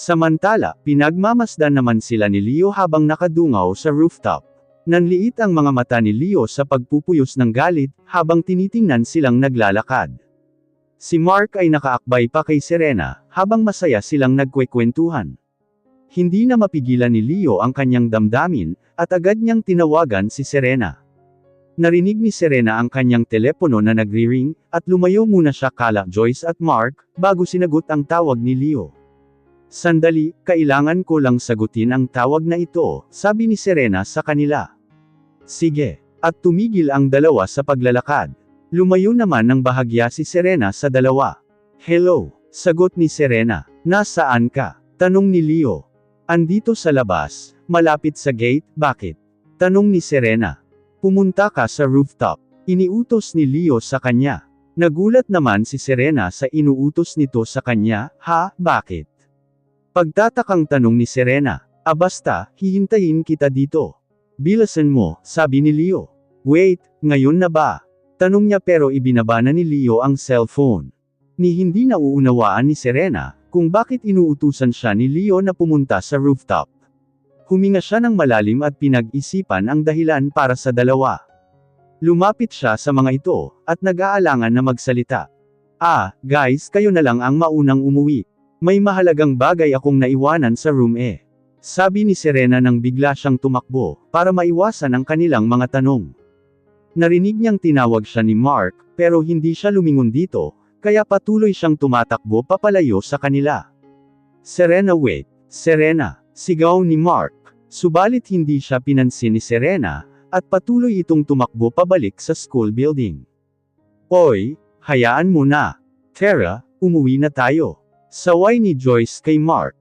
Samantala, pinagmamasdan naman sila ni Leo habang nakadungaw sa rooftop. Nanliit ang mga mata ni Leo sa pagpupuyos ng galit, habang tinitingnan silang naglalakad. Si Mark ay nakaakbay pa kay Serena, habang masaya silang nagkwekwentuhan. Hindi na mapigilan ni Leo ang kanyang damdamin, at agad niyang tinawagan si Serena. Narinig ni Serena ang kanyang telepono na nagri-ring, at lumayo muna siya kala Joyce at Mark, bago sinagot ang tawag ni Leo. Sandali, kailangan ko lang sagutin ang tawag na ito, sabi ni Serena sa kanila. Sige. At tumigil ang dalawa sa paglalakad. Lumayo naman ng bahagya si Serena sa dalawa. Hello, sagot ni Serena. Nasaan ka? Tanong ni Leo. Andito sa labas, malapit sa gate, bakit? Tanong ni Serena. Pumunta ka sa rooftop. Iniutos ni Leo sa kanya. Nagulat naman si Serena sa inuutos nito sa kanya, ha, bakit? Pagtatakang tanong ni Serena. Basta, hihintayin kita dito. Bilasan mo, sabi ni Leo. Wait, ngayon na ba? Tanong niya pero ibinaba na ni Leo ang cellphone. Hindi nauunawaan ni Serena, kung bakit inuutusan siya ni Leo na pumunta sa rooftop. Huminga siya ng malalim at pinag-isipan ang dahilan para sa dalawa. Lumapit siya sa mga ito, at nag-aalangan na magsalita. Guys, kayo na lang ang maunang umuwi. May mahalagang bagay akong naiwanan sa room sabi ni Serena nang bigla siyang tumakbo, para maiwasan ang kanilang mga tanong. Narinig niyang tinawag siya ni Mark, pero hindi siya lumingon dito, kaya patuloy siyang tumatakbo papalayo sa kanila. Serena, wait. Serena, sigaw ni Mark. Subalit hindi siya pinansin ni Serena, at patuloy itong tumakbo pabalik sa school building. Oy, hayaan mo na. Tara, umuwi na tayo. Saway ni Joyce kay Mark.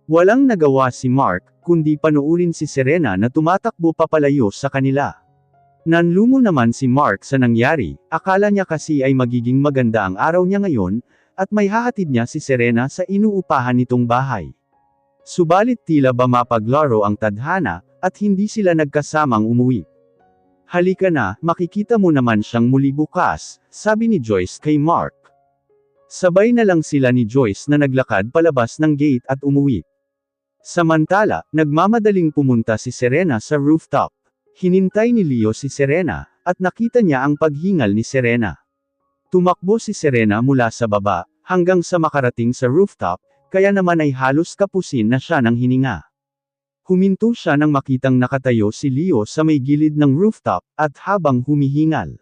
Walang nagawa si Mark, kundi panuurin si Serena na tumatakbo papalayo sa kanila. Nanlumo naman si Mark sa nangyari, akala niya kasi ay magiging maganda ang araw niya ngayon, at may hahatid niya si Serena sa inuupahan nitong bahay. Subalit tila ba mapaglaro ang tadhana, at hindi sila nagkasamang umuwi. Halika na, makikita mo naman siyang muli bukas, sabi ni Joyce kay Mark. Sabay na lang sila ni Joyce na naglakad palabas ng gate at umuwi. Samantala, nagmamadaling pumunta si Serena sa rooftop. Hinintay ni Leo si Serena, at nakita niya ang paghingal ni Serena. Tumakbo si Serena mula sa baba, hanggang sa makarating sa rooftop, kaya naman ay halos kapusin na siya ng hininga. Huminto siya nang makitang nakatayo si Leo sa may gilid ng rooftop, at habang humihingal.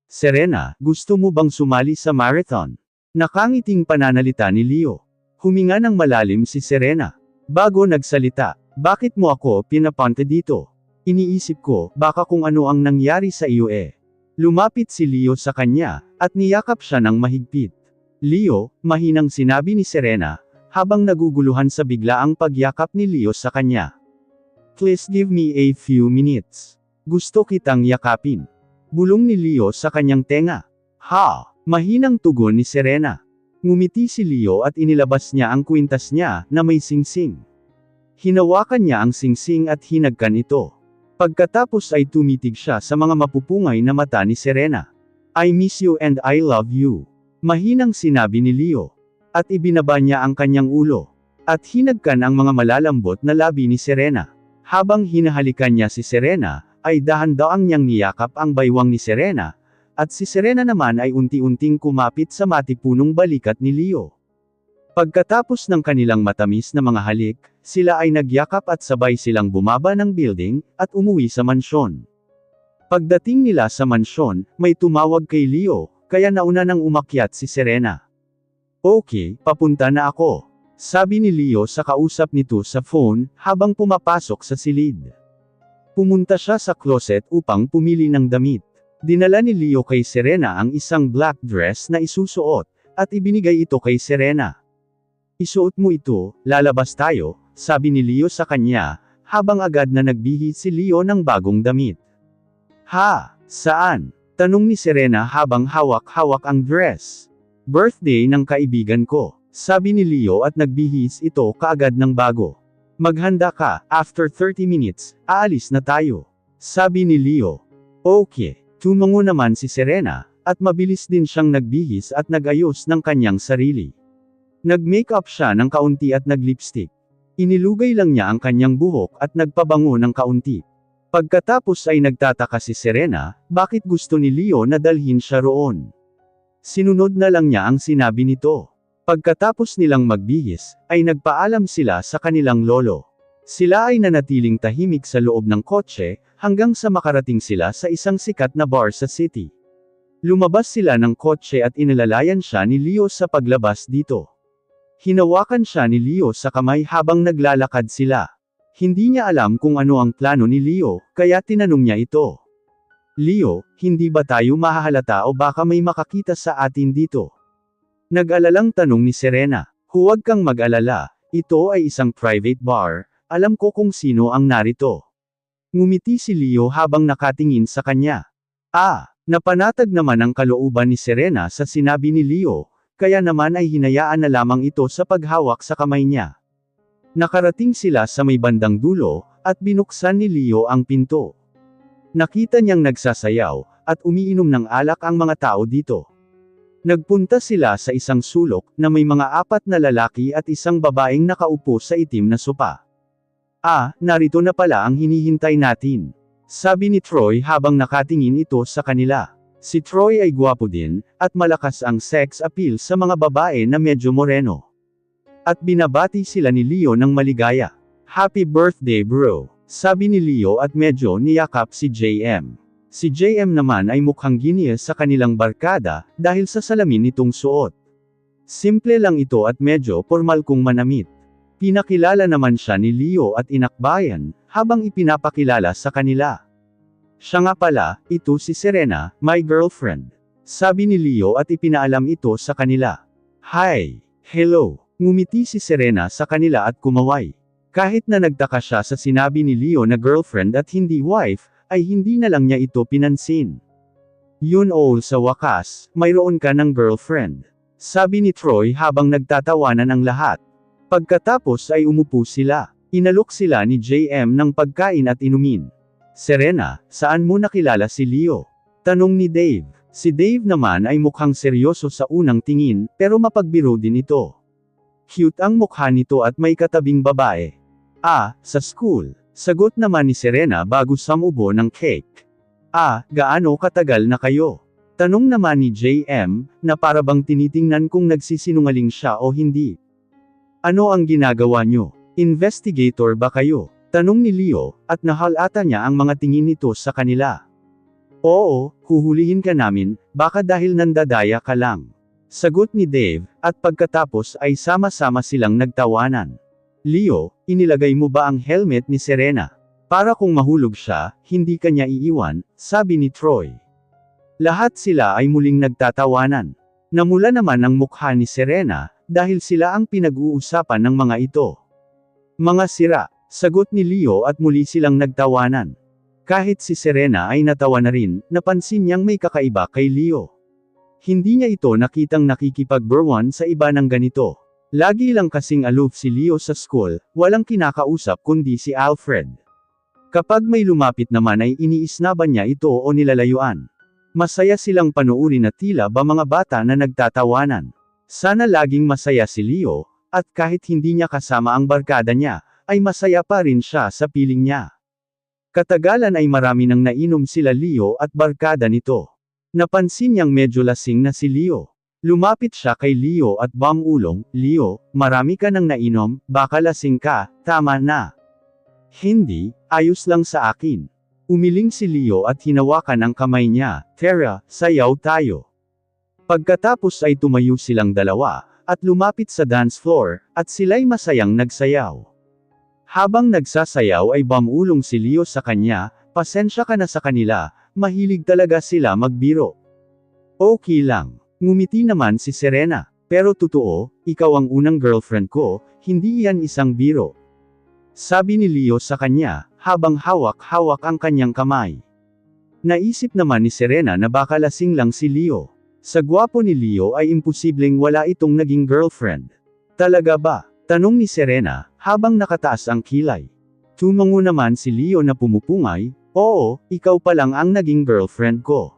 Serena, gusto mo bang sumali sa marathon? Nakangiting pananalita ni Leo. Huminga ng malalim si Serena. Bago nagsalita, bakit mo ako pinapunta dito? Iniisip ko, baka kung ano ang nangyari sa iyo Lumapit si Leo sa kanya, at niyakap siya ng mahigpit. Leo, mahinang sinabi ni Serena, habang naguguluhan sa biglaang pagyakap ni Leo sa kanya. Please give me a few minutes. Gusto kitang yakapin. Bulong ni Leo sa kanyang tenga. Ha! Mahinang tugon ni Serena. Ngumiti si Leo at inilabas niya ang kwintas niya, na may singsing. Hinawakan niya ang singsing at hinagkan ito. Pagkatapos ay tumitig siya sa mga mapupungay na mata ni Serena. I miss you and I love you. Mahinang sinabi ni Leo. At ibinaba niya ang kanyang ulo. At hinagkan ang mga malalambot na labi ni Serena. Habang hinahalikan niya si Serena, ay dahan-daang niyang niyakap ang baywang ni Serena, at si Serena naman ay unti-unting kumapit sa matipunong balikat ni Leo. Pagkatapos ng kanilang matamis na mga halik, sila ay nagyakap at sabay silang bumaba ng building, at umuwi sa mansyon. Pagdating nila sa mansyon, may tumawag kay Leo, kaya nauna nang umakyat si Serena. Okay, papunta na ako. Sabi ni Leo sa kausap nito sa phone, habang pumapasok sa silid. Pumunta siya sa closet upang pumili ng damit. Dinala ni Leo kay Serena ang isang black dress na isusuot, at ibinigay ito kay Serena. Isuot mo ito, lalabas tayo, sabi ni Leo sa kanya, habang agad na nagbihis si Leo ng bagong damit. Ha? Saan? Tanong ni Serena habang hawak-hawak ang dress. Birthday ng kaibigan ko, sabi ni Leo at nagbihis ito kaagad ng bago. Maghanda ka, after 30 minutes, aalis na tayo. Sabi ni Leo. Okay. Tumango naman si Serena, at mabilis din siyang nagbihis at nagayos ng kanyang sarili. Nag-makeup siya ng kaunti at nag-lipstick. Inilugay lang niya ang kanyang buhok at nagpabango ng kaunti. Pagkatapos ay nagtataka si Serena, bakit gusto ni Leo na dalhin siya roon. Sinunod na lang niya ang sinabi nito. Pagkatapos nilang magbihis, ay nagpaalam sila sa kanilang lolo. Sila ay nanatiling tahimik sa loob ng kotse, hanggang sa makarating sila sa isang sikat na bar sa city. Lumabas sila ng kotse at inilalayan siya ni Leo sa paglabas dito. Hinawakan siya ni Leo sa kamay habang naglalakad sila. Hindi niya alam kung ano ang plano ni Leo, kaya tinanong niya ito. Leo, hindi ba tayo mahahalata o baka may makakita sa atin dito? Nag-alalang tanong ni Serena. Huwag kang mag-alala, ito ay isang private bar, alam ko kung sino ang narito. Ngumiti si Leo habang nakatingin sa kanya. Napanatag naman ang kalooban ni Serena sa sinabi ni Leo, kaya naman ay hinayaan na lamang ito sa paghawak sa kamay niya. Nakarating sila sa may bandang dulo, at binuksan ni Leo ang pinto. Nakita niyang nagsasayaw, at umiinom ng alak ang mga tao dito. Nagpunta sila sa isang sulok, na may mga 4 na lalaki at isang babaeng nakaupo sa itim na sopa. Narito na pala ang hinihintay natin. Sabi ni Troy habang nakatingin ito sa kanila. Si Troy ay gwapo din, at malakas ang sex appeal sa mga babae na medyo moreno. At binabati sila ni Leo ng maligaya. Happy birthday bro, sabi ni Leo at medyo niyakap si JM. Si JM naman ay mukhang giniya sa kanilang barkada, dahil sa salamin nitong suot. Simple lang ito at medyo formal kung manamit. Pinakilala naman siya ni Leo at inakbayan, habang ipinapakilala sa kanila. Siya nga pala, ito si Serena, my girlfriend. Sabi ni Leo at ipinaalam ito sa kanila. Hi, hello, ngumiti si Serena sa kanila at kumaway. Kahit na nagtaka siya sa sinabi ni Leo na girlfriend at hindi wife, ay hindi na lang niya ito pinansin. Yun all sa wakas, mayroon ka ng girlfriend. Sabi ni Troy habang nagtatawanan ang lahat. Pagkatapos ay umupo sila. Inalok sila ni JM ng pagkain at inumin. Serena, saan mo nakilala si Leo? Tanong ni Dave. Si Dave naman ay mukhang seryoso sa unang tingin, pero mapagbiro din ito. Cute ang mukha nito at may katabing babae. Sa school. Sagot naman ni Serena bago samubo ng cake. Gaano katagal na kayo? Tanong naman ni JM, na parabang tinitingnan kung nagsisinungaling siya o hindi. Ano ang ginagawa nyo? Investigator ba kayo? Tanong ni Leo, at nahalata niya ang mga tingin nito sa kanila. Oo, huhulihin ka namin, baka dahil nandadaya ka lang. Sagot ni Dave, at pagkatapos ay sama-sama silang nagtawanan. Leo, inilagay mo ba ang helmet ni Serena? Para kung mahulog siya, hindi kanya iiwan, sabi ni Troy. Lahat sila ay muling nagtatawanan. Namula naman ang mukha ni Serena, dahil sila ang pinag-uusapan ng mga ito. Mga sira, sagot ni Leo at muli silang nagtawanan. Kahit si Serena ay natawa na rin, napansin niyang may kakaiba kay Leo. Hindi niya ito nakitang nakikipag-berwan sa iba ng ganito. Lagi lang kasing aloof si Leo sa school, walang kinakausap kundi si Alfred. Kapag may lumapit naman ay iniisnaban niya ito o nilalayuan. Masaya silang panuuri na tila ba mga bata na nagtatawanan. Sana laging masaya si Leo, at kahit hindi niya kasama ang barkada niya, ay masaya pa rin siya sa piling niya. Katagalan ay marami nang nainom sila Leo at barkada nito. Napansin niyang medyo lasing na si Leo. Lumapit siya kay Leo at bumulong, Leo, marami ka nang nainom, baka lasing ka, tama na. Hindi, ayos lang sa akin. Umiling si Leo at hinawakan ang kamay niya, Tara, sayaw tayo. Pagkatapos ay tumayo silang dalawa, at lumapit sa dance floor, at sila'y masayang nagsayaw. Habang nagsasayaw ay bumulong si Leo sa kanya, pasensya ka na sa kanila, mahilig talaga sila magbiro. Okay lang, ngumiti naman si Serena, pero totoo, ikaw ang unang girlfriend ko, hindi yan isang biro. Sabi ni Leo sa kanya, habang hawak-hawak ang kanyang kamay. Naisip naman ni Serena na baka lasing lang si Leo. Sa gwapo ni Leo ay imposibleng wala itong naging girlfriend. Talaga ba? Tanong ni Serena, habang nakataas ang kilay. Tumango naman si Leo na pumupungay, oo, ikaw pa lang ang naging girlfriend ko.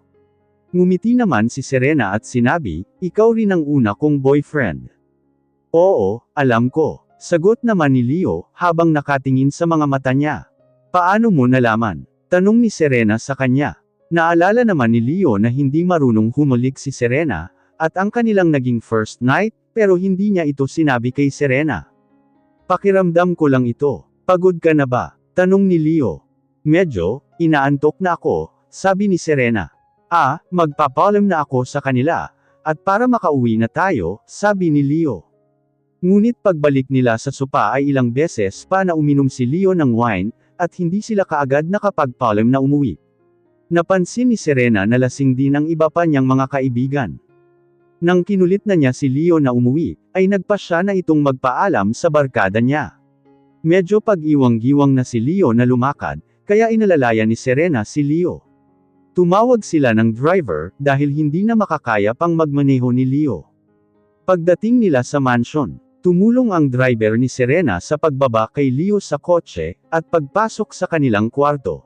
Ngumiti naman si Serena at sinabi, ikaw rin ang una kong boyfriend. Oo, alam ko. Sagot naman ni Leo, habang nakatingin sa mga mata niya. Paano mo nalaman? Tanong ni Serena sa kanya. Naalala naman ni Leo na hindi marunong humulik si Serena, at ang kanilang naging first night, pero hindi niya ito sinabi kay Serena. Pakiramdam ko lang ito. Pagod ka na ba? Tanong ni Leo. Medyo, inaantok na ako, sabi ni Serena. Magpapaalam na ako sa kanila, at para makauwi na tayo, sabi ni Leo. Ngunit pagbalik nila sa sopa ay ilang beses pa na uminom si Leo ng wine, at hindi sila kaagad nakapagpaalam na umuwi. Napansin ni Serena na lasing din ang iba pa niyang mga kaibigan. Nang kinulit na niya si Leo na umuwi, ay nagpa siya na itong magpaalam sa barkada niya. Medyo pag-iwang-giwang na si Leo na lumakad, kaya inalalayan ni Serena si Leo. Tumawag sila ng driver, dahil hindi na makakaya pang magmaneho ni Leo. Pagdating nila sa mansion, tumulong ang driver ni Serena sa pagbaba kay Leo sa kotse, at pagpasok sa kanilang kwarto.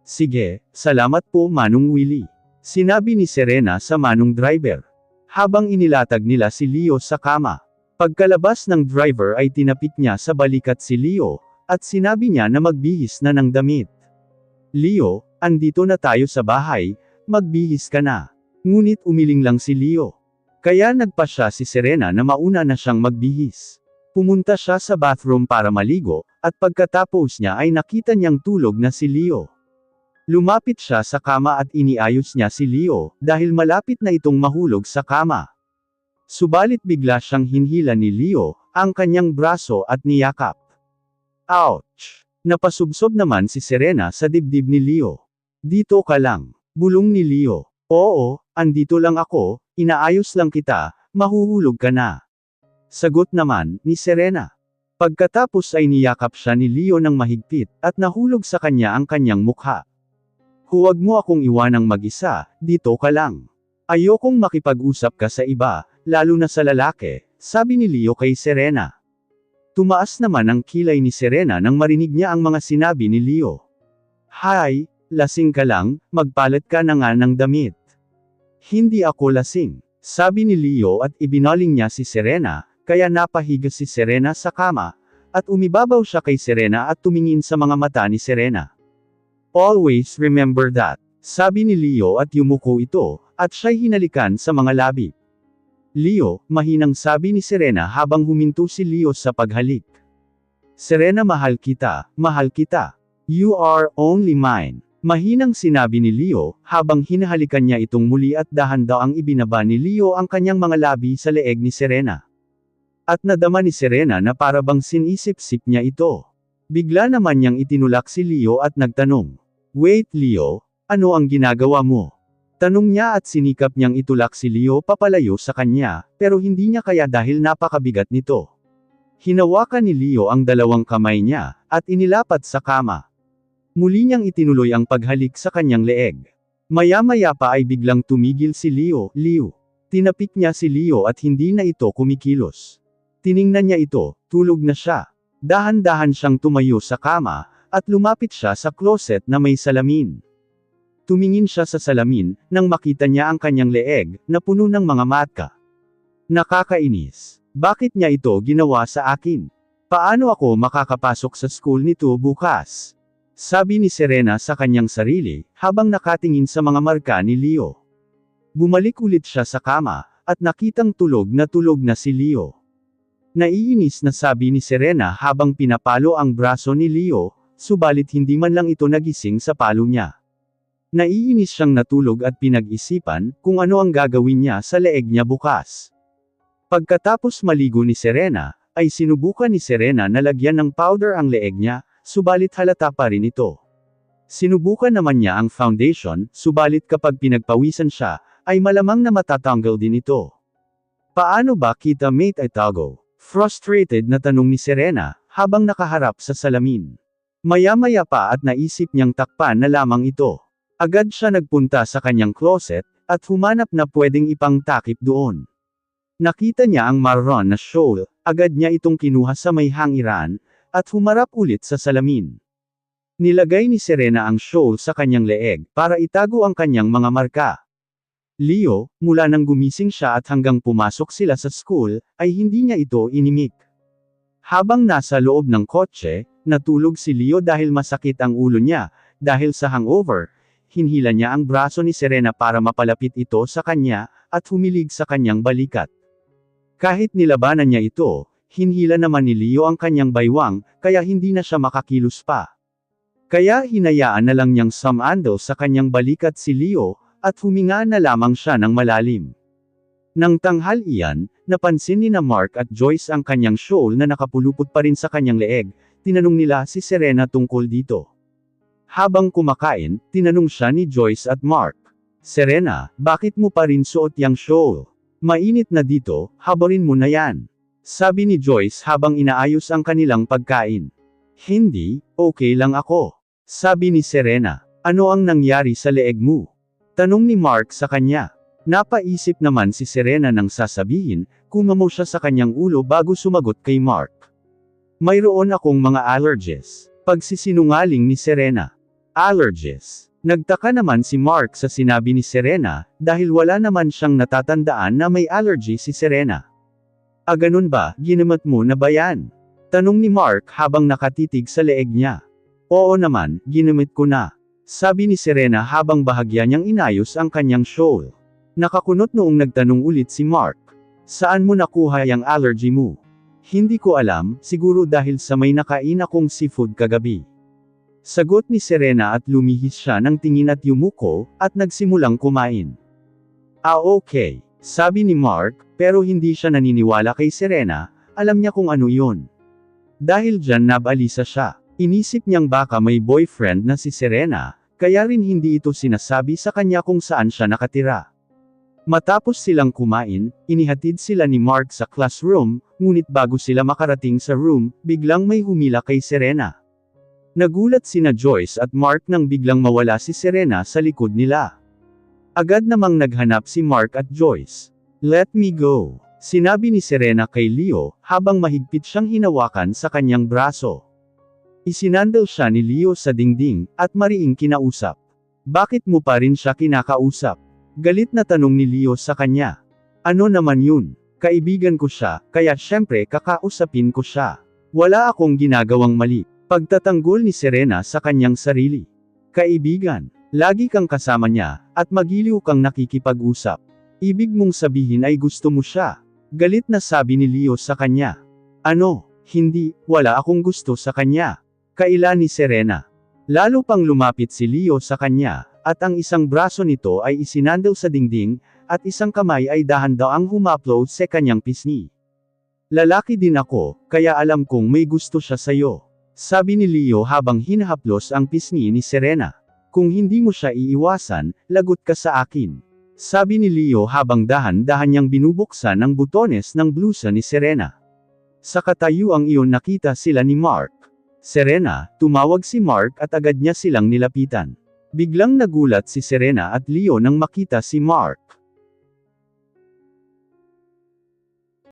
Sige, salamat po Manong Willie. Sinabi ni Serena sa manong driver. Habang inilatag nila si Leo sa kama. Pagkalabas ng driver ay tinapik niya sa balikat si Leo, at sinabi niya na magbihis na ng damit. Leo, andito na tayo sa bahay, magbihis ka na. Ngunit umiling lang si Leo. Kaya nagpa siya si Serena na mauna na siyang magbihis. Pumunta siya sa bathroom para maligo, at pagkatapos niya ay nakita niyang tulog na si Leo. Lumapit siya sa kama at iniayos niya si Leo, dahil malapit na itong mahulog sa kama. Subalit bigla siyang hinhila ni Leo, ang kanyang braso at niyakap. Ouch! Napasubsob naman si Serena sa dibdib ni Leo. Dito ka lang, bulong ni Leo. Oo, andito lang ako, inaayos lang kita, mahuhulog ka na. Sagot naman, ni Serena. Pagkatapos ay niyakap siya ni Leo ng mahigpit, at nahulog sa kanya ang kanyang mukha. Huwag mo akong iwanang mag-isa, dito ka lang. Ayokong makipag-usap ka sa iba, lalo na sa lalaki, sabi ni Leo kay Serena. Tumaas naman ang kilay ni Serena nang marinig niya ang mga sinabi ni Leo. Hay, lasing ka lang, magpalit ka na nga ng damit. Hindi ako lasing, sabi ni Leo at ibinaling niya si Serena, kaya napahiga si Serena sa kama, at umibabaw siya kay Serena at tumingin sa mga mata ni Serena. Always remember that, sabi ni Leo at yumuko ito, at siya'y hinalikan sa mga labi. Leo, mahinang sabi ni Serena habang huminto si Leo sa paghalik. Serena mahal kita, you are only mine. Mahinang sinabi ni Leo, habang hinahalikan niya itong muli at dahan-daang ibinaba ni Leo ang kanyang mga labi sa leeg ni Serena. At nadama ni Serena na para bang sinisip-sip niya ito. Bigla naman niyang itinulak si Leo at nagtanong. Wait Leo, ano ang ginagawa mo? Tanong niya at sinikap niyang itulak si Leo papalayo sa kanya, pero hindi niya kaya dahil napakabigat nito. Hinawakan ni Leo ang dalawang kamay niya, at inilapat sa kama. Muli niyang itinuloy ang paghalik sa kanyang leeg. Maya-maya pa ay biglang tumigil si Leo. Tinapik niya si Leo at hindi na ito kumikilos. Tiningnan niya ito, tulog na siya. Dahan-dahan siyang tumayo sa kama, at lumapit siya sa closet na may salamin. Tumingin siya sa salamin, nang makita niya ang kanyang leeg, na puno ng mga matka. Nakakainis. Bakit niya ito ginawa sa akin? Paano ako makakapasok sa school nito bukas? Sabi ni Serena sa kanyang sarili, habang nakatingin sa mga marka ni Leo. Bumalik ulit siya sa kama, at nakitang tulog na si Leo. Naiinis na sabi ni Serena habang pinapalo ang braso ni Leo, subalit hindi man lang ito nagising sa palo niya. Naiinis siyang natulog at pinag-isipan, kung ano ang gagawin niya sa leeg niya bukas. Pagkatapos maligo ni Serena, ay sinubukan ni Serena na lagyan ng powder ang leeg niya, subalit halata pa rin ito. Sinubukan naman niya ang foundation, subalit kapag pinagpawisan siya, ay malamang na matatanggal din ito. Paano ba kita mate itago? Frustrated na tanong ni Serena, habang nakaharap sa salamin. Maya-maya pa at naisip niyang takpan na lamang ito. Agad siya nagpunta sa kanyang closet, at humanap na pwedeng ipangtakip doon. Nakita niya ang marron na shawl, agad niya itong kinuha sa may hangiran, at humarap ulit sa salamin. Nilagay ni Serena ang shawl sa kanyang leeg, para itago ang kanyang mga marka. Leo, mula nang gumising siya at hanggang pumasok sila sa school, ay hindi niya ito inimik. Habang nasa loob ng kotse, natulog si Leo dahil masakit ang ulo niya, dahil sa hangover, hinhila niya ang braso ni Serena para mapalapit ito sa kanya, at humilig sa kanyang balikat. Kahit nilabanan niya ito, hinhila naman ni Leo ang kanyang baywang, kaya hindi na siya makakilos pa. Kaya hinayaan na lang niyang sumandal sa kanyang balikat si Leo, at huminga na lamang siya ng malalim. Nang tanghalian, napansin ni na Mark at Joyce ang kanyang shawl na nakapulupot pa rin sa kanyang leeg, tinanong nila si Serena tungkol dito. Habang kumakain, tinanong siya ni Joyce at Mark, "Serena, bakit mo pa rin suot yang shawl? Mainit na dito, habarin mo na yan." Sabi ni Joyce habang inaayos ang kanilang pagkain. "Hindi, okay lang ako." Sabi ni Serena, "Ano ang nangyari sa leeg mo?" Tanong ni Mark sa kanya. Napaisip naman si Serena nang sasabihin, kumamo siya sa kanyang ulo bago sumagot kay Mark. "Mayroon akong mga allergies." Pagsisinungaling ni Serena. Allergies. Nagtaka naman si Mark sa sinabi ni Serena, dahil wala naman siyang natatandaan na may allergy si Serena. Ganun ba, ginamot mo na ba yan?" Tanong ni Mark habang nakatitig sa leeg niya. "Oo naman, ginamit ko na." Sabi ni Serena habang bahagya niyang inayos ang kanyang shawl. Nakakunot noong nagtanong ulit si Mark. "Saan mo nakuha yung allergy mo?" "Hindi ko alam, siguro dahil sa may nakain akong seafood kagabi." Sagot ni Serena at lumihis siya ng tingin at yumuko, at nagsimulang kumain. Okay," sabi ni Mark, pero hindi siya naniniwala kay Serena, alam niya kung ano yun. Dahil dyan nabalisa siya. Inisip niyang baka may boyfriend na si Serena, kaya rin hindi ito sinasabi sa kanya kung saan siya nakatira. Matapos silang kumain, inihatid sila ni Mark sa classroom, ngunit bago sila makarating sa room, biglang may humila kay Serena. Nagulat sina Joyce at Mark nang biglang mawala si Serena sa likod nila. Agad namang naghanap si Mark at Joyce. "Let me go," sinabi ni Serena kay Leo, habang mahigpit siyang hinawakan sa kanyang braso. Isinandal siya ni Leo sa dingding, at mariing kinausap. "Bakit mo pa rin siya kinakausap?" Galit na tanong ni Leo sa kanya. "Ano naman yun? Kaibigan ko siya, kaya syempre kakausapin ko siya. Wala akong ginagawang mali." Pagtatanggol ni Serena sa kanyang sarili. "Kaibigan, lagi kang kasama niya, at magiliw kang nakikipag-usap. Ibig mong sabihin ay gusto mo siya?" Galit na sabi ni Leo sa kanya. "Ano? Hindi, wala akong gusto sa kanya." Kaila ni Serena. Lalo pang lumapit si Leo sa kanya, at ang isang braso nito ay isinandal sa dingding, at isang kamay ay dahan-daang humaplo sa kanyang pisngi. "Lalaki din ako, kaya alam kong may gusto siya sayo," sabi ni Leo habang hinahaplos ang pisngi ni Serena. "Kung hindi mo siya iiwasan, lagot ka sa akin," sabi ni Leo habang dahan-dahan niyang binubuksan ang butones ng blusa ni Serena. Sa katayuang iyon nakita sila ni Mark. "Serena," tumawag si Mark at agad niya silang nilapitan. Biglang nagulat si Serena at Leo nang makita si Mark.